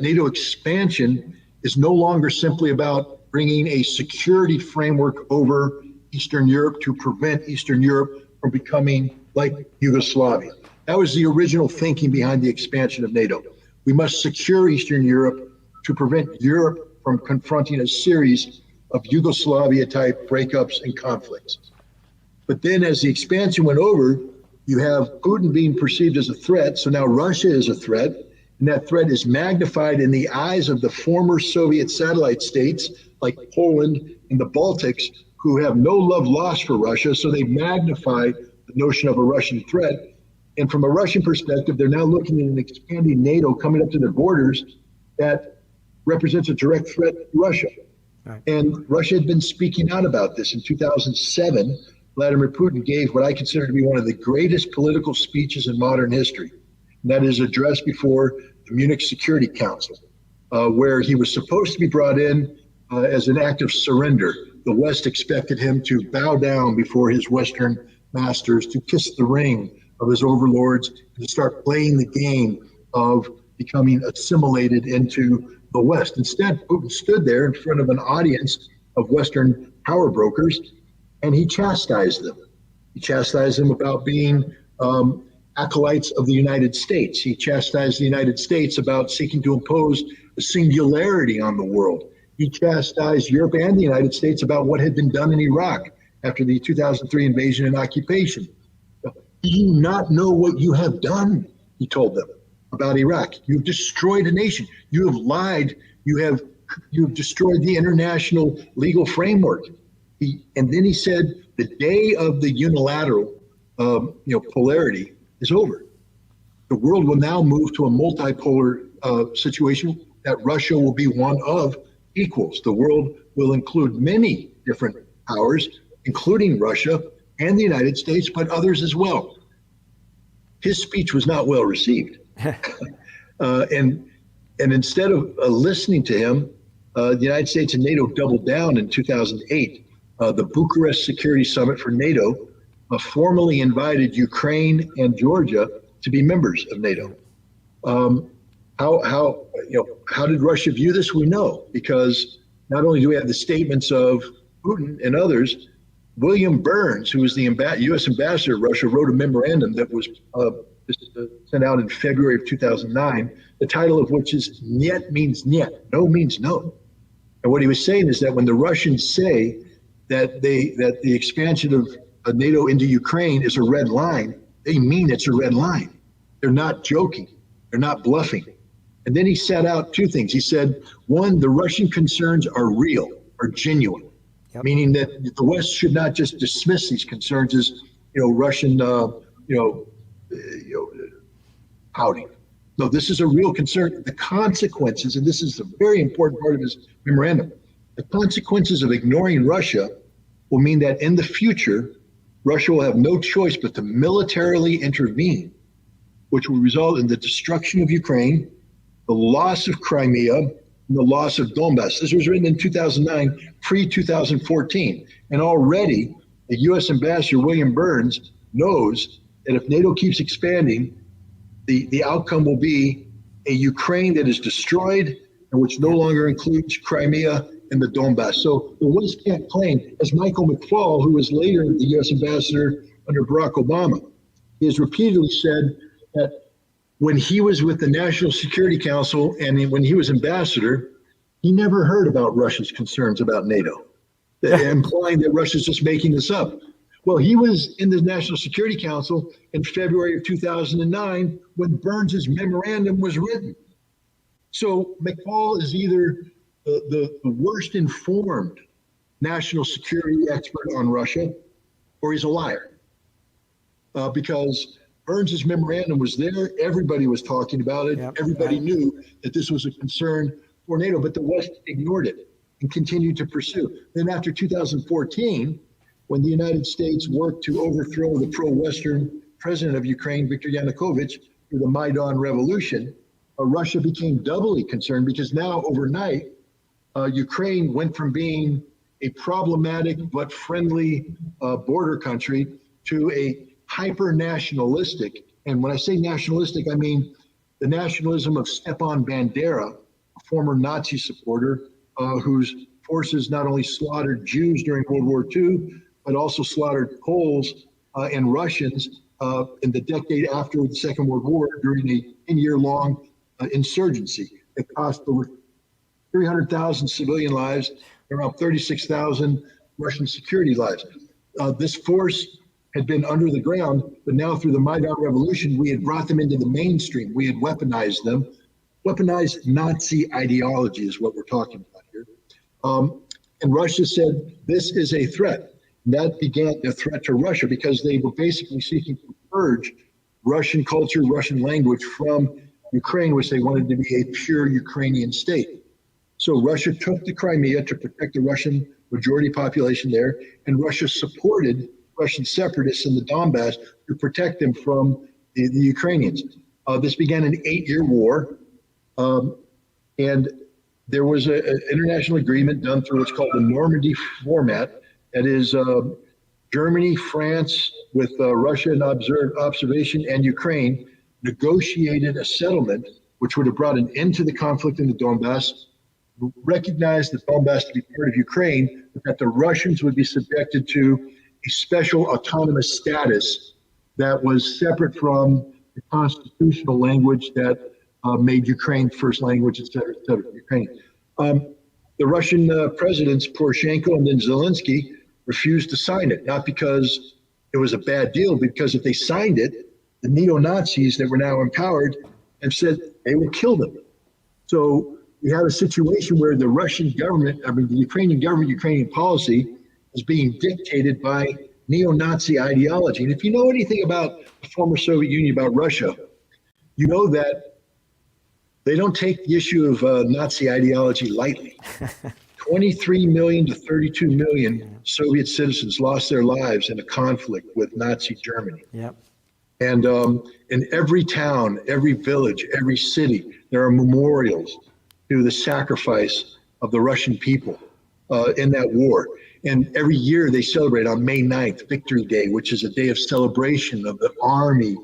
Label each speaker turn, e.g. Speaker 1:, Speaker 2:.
Speaker 1: NATO expansion is no longer simply about bringing a security framework over Eastern Europe to prevent Eastern Europe from becoming like Yugoslavia. That was the original thinking behind the expansion of NATO. We must secure Eastern Europe to prevent Europe from confronting a series of Yugoslavia-type breakups and conflicts. But then as the expansion went over, you have Putin being perceived as a threat. So now Russia is a threat, and that threat is magnified in the eyes of the former Soviet satellite states like Poland and the Baltics, who have no love lost for Russia. So they magnify the notion of a Russian threat. And from a Russian perspective, they're now looking at an expanding NATO coming up to their borders that represents a direct threat to Russia. Right. And Russia had been speaking out about this. In 2007, Vladimir Putin gave what I consider to be one of the greatest political speeches in modern history. And that is addressed before the Munich Security Council, where he was supposed to be brought in as an act of surrender. The West expected him to bow down before his Western masters, to kiss the ring of his overlords, and to start playing the game of becoming assimilated into the West. Instead, Putin stood there in front of an audience of Western power brokers, and he chastised them. He chastised them about being acolytes of the United States. He chastised the United States about seeking to impose a singularity on the world. He chastised Europe and the United States about what had been done in Iraq after the 2003 invasion and occupation. Do you not know what you have done? He told them about Iraq. You've destroyed a nation. You have lied. You have destroyed the international legal framework. And then he said, the day of the unilateral polarity is over. The world will now move to a multipolar situation that Russia will be one of equals. The world will include many different powers, including Russia and the United States, but others as well. His speech was not well received. And instead of listening to him, the United States and NATO doubled down in 2008. The Bucharest Security Summit for NATO formally invited Ukraine and Georgia to be members of NATO. How did Russia view this? We know, because not only do we have the statements of Putin and others, William Burns, who was the U.S. ambassador to Russia, wrote a memorandum that was sent out in February of 2009, the title of which is "Niet means niet," no means no. And what he was saying is that when the Russians say that the expansion of NATO into Ukraine is a red line, they mean it's a red line. They're not joking. They're not bluffing. And then he set out two things. He said, one, the Russian concerns are real, are genuine, meaning that the West should not just dismiss these concerns as, Russian, pouting. No, this is a real concern. The consequences, and this is a very important part of his memorandum, the consequences of ignoring Russia will mean that in the future, Russia will have no choice but to militarily intervene, which will result in the destruction of Ukraine, the loss of Crimea, and the loss of Donbass. This was written in 2009, pre-2014. And already the U.S. Ambassador, William Burns, knows that if NATO keeps expanding, the outcome will be a Ukraine that is destroyed and which no longer includes Crimea and the Donbass. So the West can't claim, as Michael McFaul, who was later the U.S. ambassador under Barack Obama, he has repeatedly said that when he was with the National Security Council and when he was ambassador, he never heard about Russia's concerns about NATO, implying that Russia's just making this up. Well, he was in the National Security Council in February of 2009 when Burns's memorandum was written. So McFaul is either the worst informed national security expert on Russia, or he's a liar. Because Burns's memorandum was there, everybody was talking about it, everybody knew that this was a concern for NATO, but the West ignored it and continued to pursue. Then after 2014, when the United States worked to overthrow the pro-Western president of Ukraine, Viktor Yanukovych, through the Maidan Revolution, Russia became doubly concerned because now overnight, Ukraine went from being a problematic but friendly border country to a hyper-nationalistic, and when I say nationalistic, I mean the nationalism of Stepan Bandera, a former Nazi supporter whose forces not only slaughtered Jews during World War II, but also slaughtered Poles and Russians in the decade after the Second World War during a 10-year-long insurgency that cost over 300,000 civilian lives, around 36,000 Russian security lives. This force had been under the ground, but now through the Maidan Revolution, we had brought them into the mainstream. We had weaponized them. Weaponized Nazi ideology is what we're talking about here. And Russia said, this is a threat. And that began a threat to Russia because they were basically seeking to purge Russian culture, Russian language from Ukraine, which they wanted to be a pure Ukrainian state. So Russia took the Crimea to protect the Russian majority population there, and Russia supported Russian separatists in the Donbass to protect them from the Ukrainians. This began an 8-year war, and there was an international agreement done through what's called the Normandy format. That is Germany, France, with Russia in observation, and Ukraine, negotiated a settlement which would have brought an end to the conflict in the Donbass, recognized the Donbass to be part of Ukraine, but that the Russians would be subjected to a special autonomous status that was separate from the constitutional language that made Ukraine first language, et cetera, Ukrainian. The Russian presidents, Poroshenko and then Zelensky, refused to sign it, not because it was a bad deal, because if they signed it, the neo-Nazis that were now empowered have said they will kill them. So we have a situation where the Russian government, the Ukrainian government, Ukrainian policy is being dictated by neo-Nazi ideology. And if you know anything about the former Soviet Union, about Russia, you know that they don't take the issue of Nazi ideology lightly. 23 million to 32 million Soviet citizens lost their lives in a conflict with Nazi Germany.
Speaker 2: Yep.
Speaker 1: And in every town, every village, every city, there are memorials to the sacrifice of the Russian people in that war. And every year they celebrate on May 9th, Victory Day, which is a day of celebration of the army